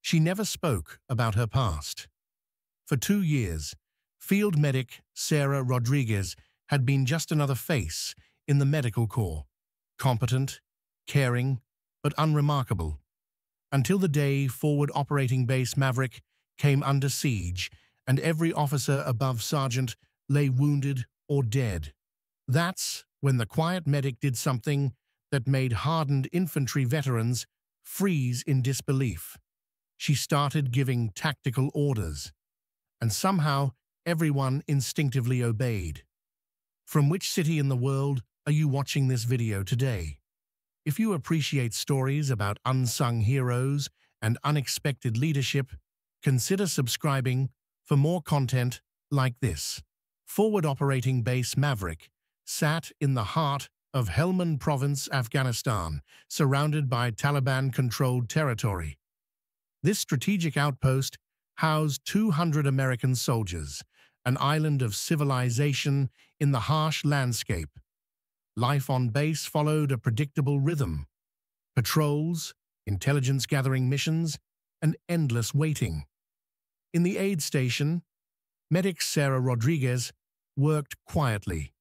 She never spoke about her past. For 2 years, field medic Sarah Rodriguez had been just another face in the medical corps, competent, caring, but unremarkable, until the day Forward Operating Base Maverick came under siege and every officer above sergeant lay wounded or dead. That's when the quiet medic did something that made hardened infantry veterans freeze in disbelief. She started giving tactical orders, and somehow everyone instinctively obeyed. From which city in the world are you watching this video today? If you appreciate stories about unsung heroes and unexpected leadership, consider subscribing for more content like this. Forward Operating Base Maverick sat in the heart of Helmand Province, Afghanistan, surrounded by Taliban-controlled territory. This strategic outpost housed 200 American soldiers, an island of civilization in the harsh landscape. Life on base followed a predictable rhythm: patrols, intelligence-gathering missions, and endless waiting. In the aid station, medic Sarah Rodriguez worked quietly.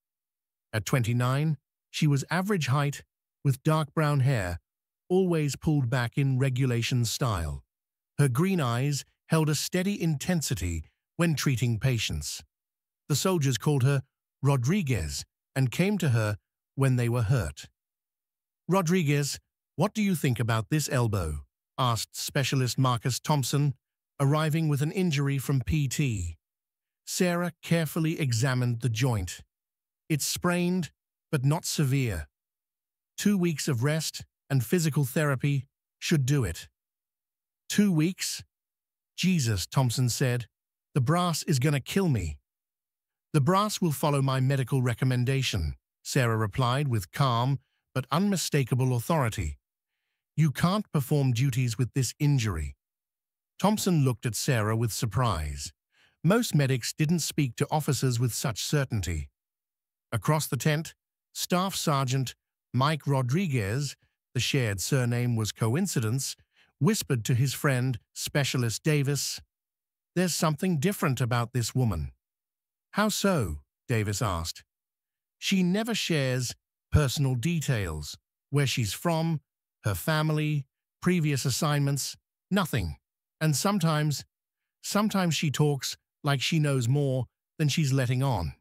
At 29, she was average height, with dark brown hair, always pulled back in regulation style. Her green eyes held a steady intensity when treating patients. The soldiers called her Rodriguez and came to her when they were hurt. "Rodriguez, what do you think about this elbow?" asked Specialist Marcus Thompson, arriving with an injury from PT. Sarah carefully examined the joint. "It's sprained, but not severe. 2 weeks of rest and physical therapy should do it." 2 weeks? "Jesus," Thompson said, "the brass is gonna kill me." "The brass will follow my medical recommendation," Sarah replied with calm but unmistakable authority. "You can't perform duties with this injury." Thompson looked at Sarah with surprise. Most medics didn't speak to officers with such certainty. Across the tent, Staff Sergeant Mike Rodriguez, the shared surname was coincidence, whispered to his friend, Specialist Davis, "There's something different about this woman." "How so?" Davis asked. "She never shares personal details, where she's from, her family, previous assignments, nothing. And sometimes she talks like she knows more than she's letting on."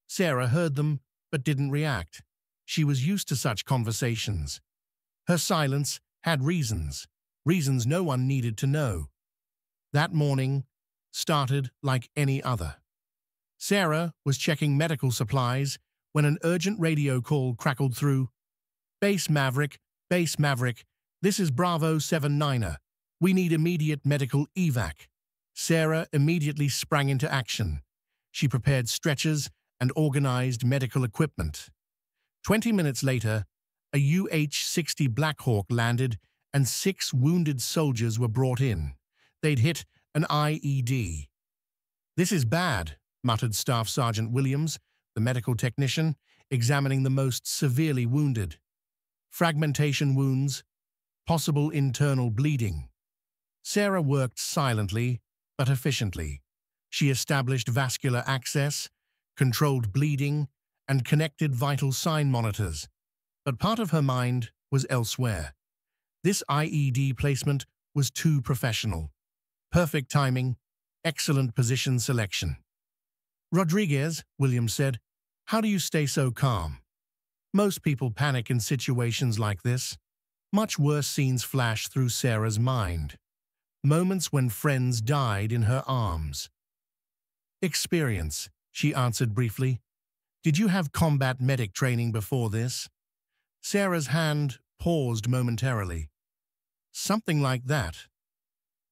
Sarah heard them, but didn't react. She was used to such conversations. Her silence had reasons no one needed to know. That morning started like any other. Sarah was checking medical supplies when an urgent radio call crackled through. Base Maverick, this is Bravo 79er. We need immediate medical evac." Sarah immediately sprang into action. She prepared stretchers and organized medical equipment. 20 minutes later, a UH-60 Black Hawk landed and 6 wounded soldiers were brought in. They'd hit an IED. "This is bad," muttered Staff Sergeant Williams, the medical technician, examining the most severely wounded. "Fragmentation wounds, possible internal bleeding." Sarah worked silently but efficiently. She established vascular access, controlled bleeding, and connected vital sign monitors. But part of her mind was elsewhere. This IED placement was too professional. Perfect timing, excellent position selection. "Rodriguez," Williams said, "how do you stay so calm?" "Most people panic in situations like this." Much worse scenes flashed through Sarah's mind. Moments when friends died in her arms. "Experience," she answered briefly. "Did you have combat medic training before this?" Sarah's hand paused momentarily. "Something like that."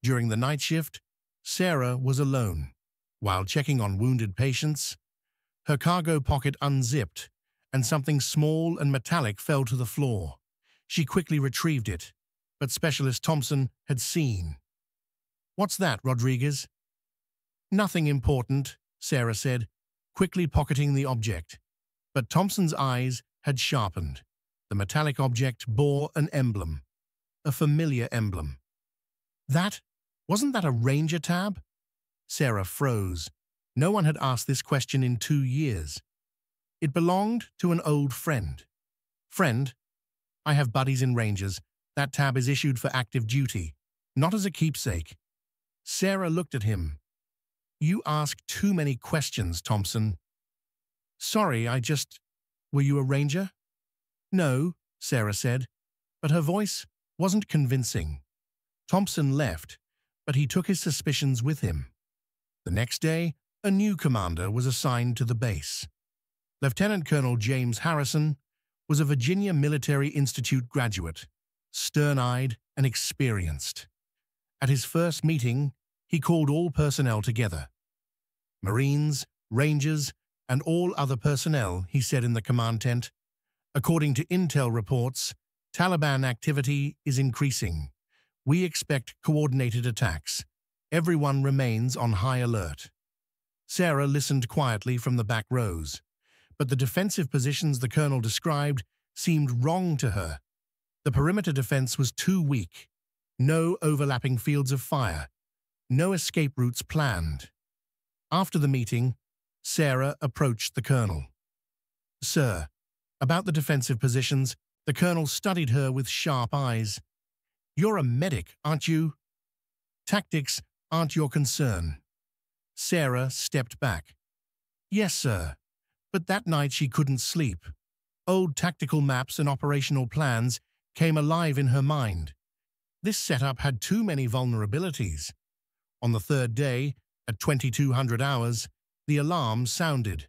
During the night shift, Sarah was alone. While checking on wounded patients, her cargo pocket unzipped and something small and metallic fell to the floor. She quickly retrieved it, but Specialist Thompson had seen. "What's that, Rodriguez?" "Nothing important," Sarah said, quickly pocketing the object. But Thompson's eyes had sharpened. The metallic object bore an emblem, a familiar emblem. That, wasn't that a Ranger tab? Sarah froze. No one had asked this question in 2 years. It belonged to an old friend. Friend, I have buddies in Rangers. That tab is issued for active duty, not as a keepsake. Sarah looked at him. You ask too many questions, Thompson. Sorry, Were you a Ranger? No, Sarah said, but her voice wasn't convincing. Thompson left, but he took his suspicions with him. The next day, a new commander was assigned to the base. Lieutenant Colonel James Harrison was a Virginia Military Institute graduate, stern-eyed and experienced. At his first meeting, he called all personnel together. Marines, Rangers, and all other personnel, he said in the command tent. According to intel reports, Taliban activity is increasing. We expect coordinated attacks. Everyone remains on high alert. Sarah listened quietly from the back rows, but the defensive positions the colonel described seemed wrong to her. The perimeter defense was too weak. No overlapping fields of fire. No escape routes planned. After the meeting, Sarah approached the colonel. Sir, about the defensive positions, the colonel studied her with sharp eyes. You're a medic, aren't you? Tactics aren't your concern. Sarah stepped back. Yes, sir. But that night she couldn't sleep. Old tactical maps and operational plans came alive in her mind. This setup had too many vulnerabilities. On the third day, at 2200 hours, the alarm sounded.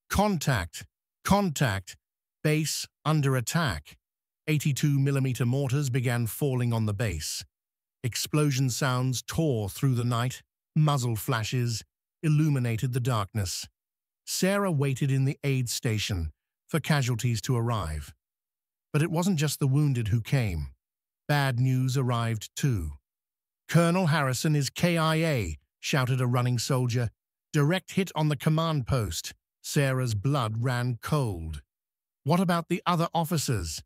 Contact! Contact! Base under attack. 82mm mortars began falling on the base. Explosion sounds tore through the night. Muzzle flashes illuminated the darkness. Sarah waited in the aid station for casualties to arrive. But it wasn't just the wounded who came. Bad news arrived too. Colonel Harrison is KIA, shouted a running soldier. Direct hit on the command post. Sarah's blood ran cold. What about the other officers?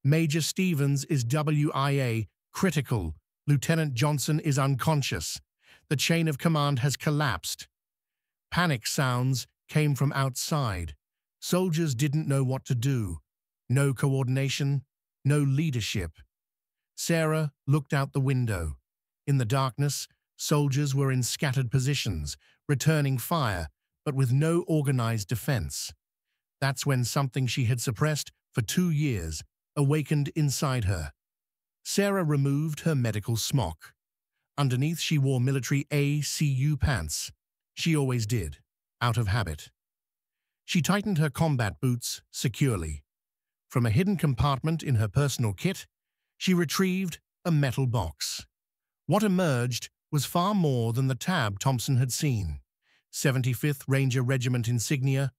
Major Stevens is WIA, critical. Lieutenant Johnson is unconscious. The chain of command has collapsed. Panic sounds came from outside. Soldiers didn't know what to do. No coordination, no leadership. Sarah looked out the window. In the darkness, soldiers were in scattered positions, returning fire, but with no organized defense. That's when something she had suppressed for 2 years awakened inside her. Sarah removed her medical smock. Underneath, she wore military ACU pants. She always did, out of habit. She tightened her combat boots securely. From a hidden compartment in her personal kit, she retrieved a metal box. What emerged was far more than the tab Thompson had seen. 75th Ranger Regiment insignia,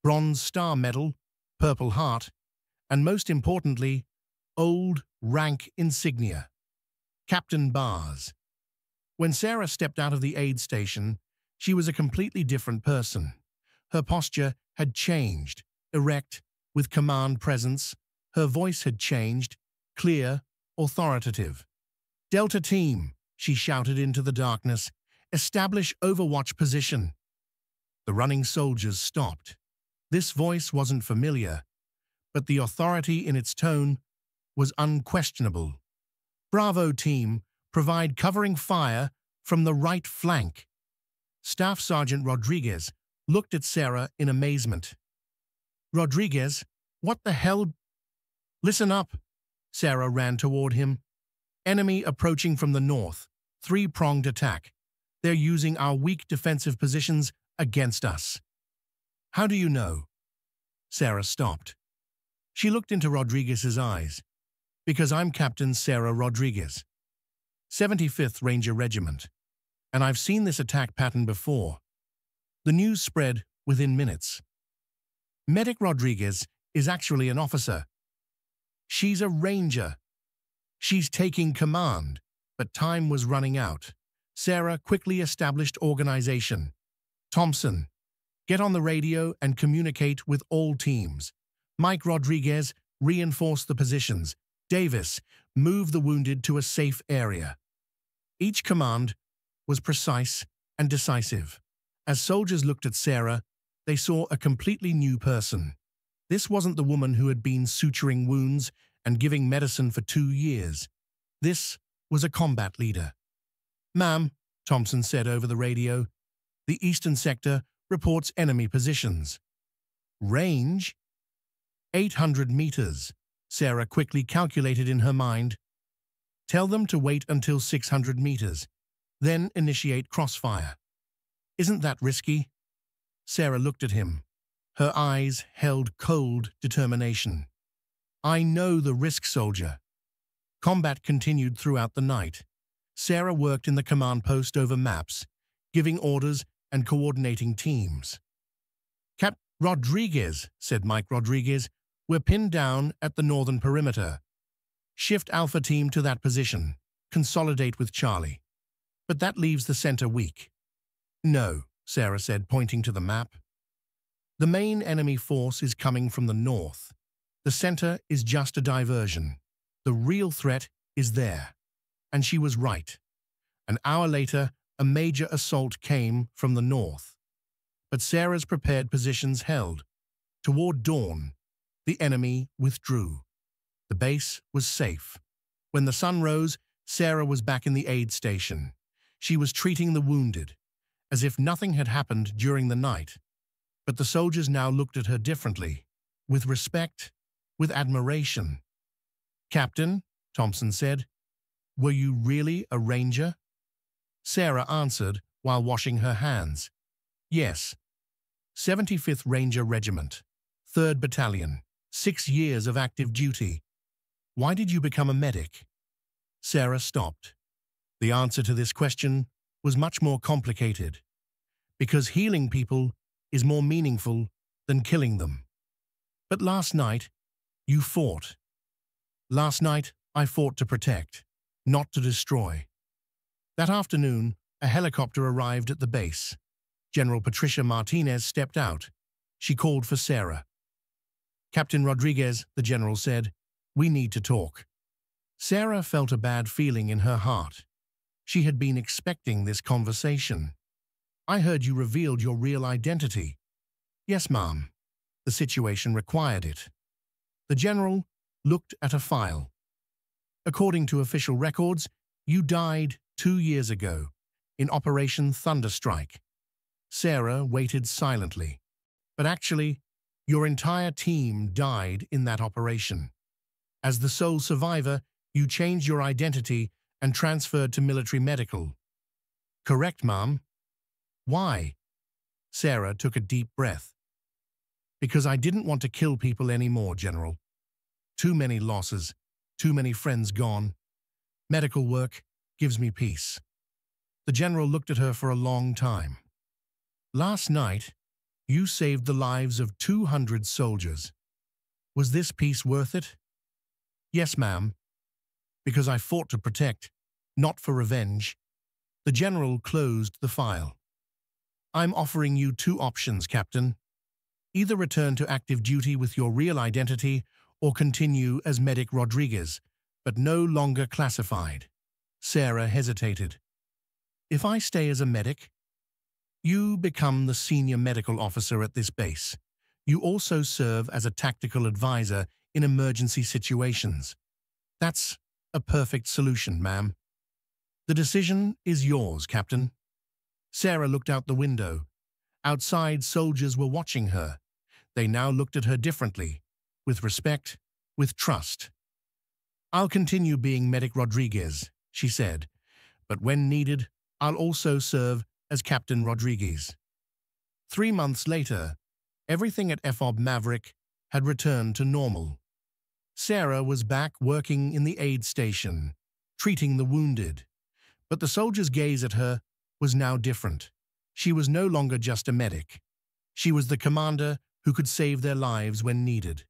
Bronze Star Medal, Purple Heart, and most importantly, old rank insignia. Captain Bars. When Sarah stepped out of the aid station, she was a completely different person. Her posture had changed, erect, with command presence. Her voice had changed, clear, authoritative. Delta Team, she shouted into the darkness, establish overwatch position. The running soldiers stopped. This voice wasn't familiar, but the authority in its tone was unquestionable. Bravo Team, provide covering fire from the right flank. Staff Sergeant Rodriguez looked at Sarah in amazement. Rodriguez, what the hell? Listen up. Sarah ran toward him. Enemy approaching from the north. 3-pronged attack. They're using our weak defensive positions against us. How do you know? Sarah stopped. She looked into Rodriguez's eyes. Because I'm Captain Sarah Rodriguez, 75th Ranger Regiment, and I've seen this attack pattern before. The news spread within minutes. Medic Rodriguez is actually an officer. She's a ranger. She's taking command, but time was running out. Sarah quickly established organization. Thompson, get on the radio and communicate with all teams. Mike Rodriguez, reinforce the positions. Davis, move the wounded to a safe area. Each command was precise and decisive. As soldiers looked at Sarah, they saw a completely new person. This wasn't the woman who had been suturing wounds and giving medicine for 2 years. This was a combat leader. "Ma'am," Thompson said over the radio, "the eastern sector reports enemy positions." "Range?" 800 meters, Sarah quickly calculated in her mind. "Tell them to wait until 600 meters, then initiate crossfire." "Isn't that risky?" Sarah looked at him. Her eyes held cold determination. "I know the risk, soldier." Combat continued throughout the night. Sarah worked in the command post over maps, giving orders and coordinating teams. "Cap Rodriguez," said Mike Rodriguez, "we're pinned down at the northern perimeter. Shift Alpha Team to that position. Consolidate with Charlie. But that leaves the center weak." "No," Sarah said, pointing to the map. "The main enemy force is coming from the north. The center is just a diversion. The real threat is there." And she was right. An hour later, a major assault came from the north. But Sarah's prepared positions held. Toward dawn, the enemy withdrew. The base was safe. When the sun rose, Sarah was back in the aid station. She was treating the wounded, as if nothing had happened during the night. But the soldiers now looked at her differently, with respect, with admiration. "Captain," Thompson said, "were you really a ranger?" Sarah answered while washing her hands. "Yes. 75th Ranger Regiment, 3rd Battalion, 6 years of active duty." "Why did you become a medic?" Sarah stopped. The answer to this question was much more complicated. Because healing people is more meaningful than killing them. "But last night, you fought." "Last night, I fought to protect, not to destroy." That afternoon, a helicopter arrived at the base. General Patricia Martinez stepped out. She called for Sarah. "Captain Rodriguez," the general said, "we need to talk." Sarah felt a bad feeling in her heart. She had been expecting this conversation. "I heard you revealed your real identity." "Yes, ma'am. The situation required it." The general looked at a file. "According to official records, you died 2 years ago in Operation Thunderstrike." Sarah waited silently. "But actually, your entire team died in that operation. As the sole survivor, you changed your identity and transferred to military medical." "Correct, ma'am." "Why?" Sarah took a deep breath. "Because I didn't want to kill people anymore, General. Too many losses, too many friends gone. Medical work gives me peace." The general looked at her for a long time. "Last night, you saved the lives of 200 soldiers. Was this peace worth it?" "Yes, ma'am. Because I fought to protect, not for revenge." The general closed the file. "I'm offering you 2 options, Captain. Either return to active duty with your real identity or continue as Medic Rodriguez, but no longer classified." Sarah hesitated. "If I stay as a medic, you become the senior medical officer at this base. You also serve as a tactical advisor in emergency situations. That's a perfect solution, ma'am." "The decision is yours, Captain." Sarah looked out the window. Outside, soldiers were watching her. They now looked at her differently, with respect, with trust. "I'll continue being Medic Rodriguez," she said, "but when needed, I'll also serve as Captain Rodriguez." 3 months later, everything at FOB Maverick had returned to normal. Sarah was back working in the aid station, treating the wounded. But the soldiers' gaze at her was now different. She was no longer just a medic. She was the commander who could save their lives when needed.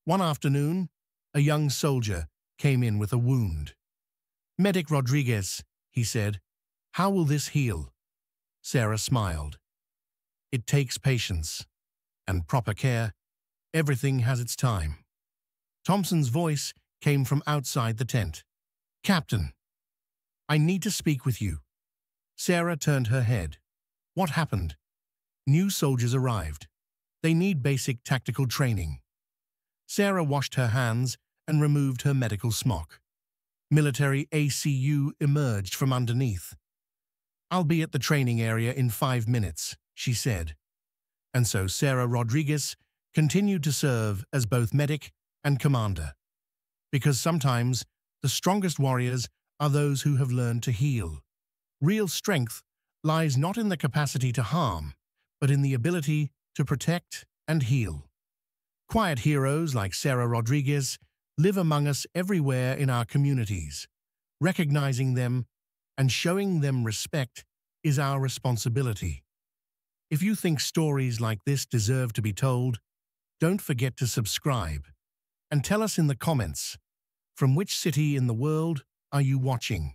One afternoon, a young soldier came in with a wound. "Medic Rodriguez," he said, "how will this heal?" Sarah smiled. "It takes patience and proper care. Everything has its time." Thompson's voice came from outside the tent. "Captain, I need to speak with you. Sarah turned her head. What happened? New soldiers arrived. They need basic tactical training. Sarah washed her hands and removed her medical smock. Military ACU emerged from underneath. I'll be at the training area in 5 minutes, she said. And so Sarah Rodriguez continued to serve as both medic and commander. Because sometimes the strongest warriors are those who have learned to heal. Real strength lies not in the capacity to harm, but in the ability to protect and heal. Quiet heroes like Sarah Rodriguez live among us everywhere in our communities. Recognizing them and showing them respect is our responsibility. If you think stories like this deserve to be told, don't forget to subscribe and tell us in the comments, from which city in the world are you watching?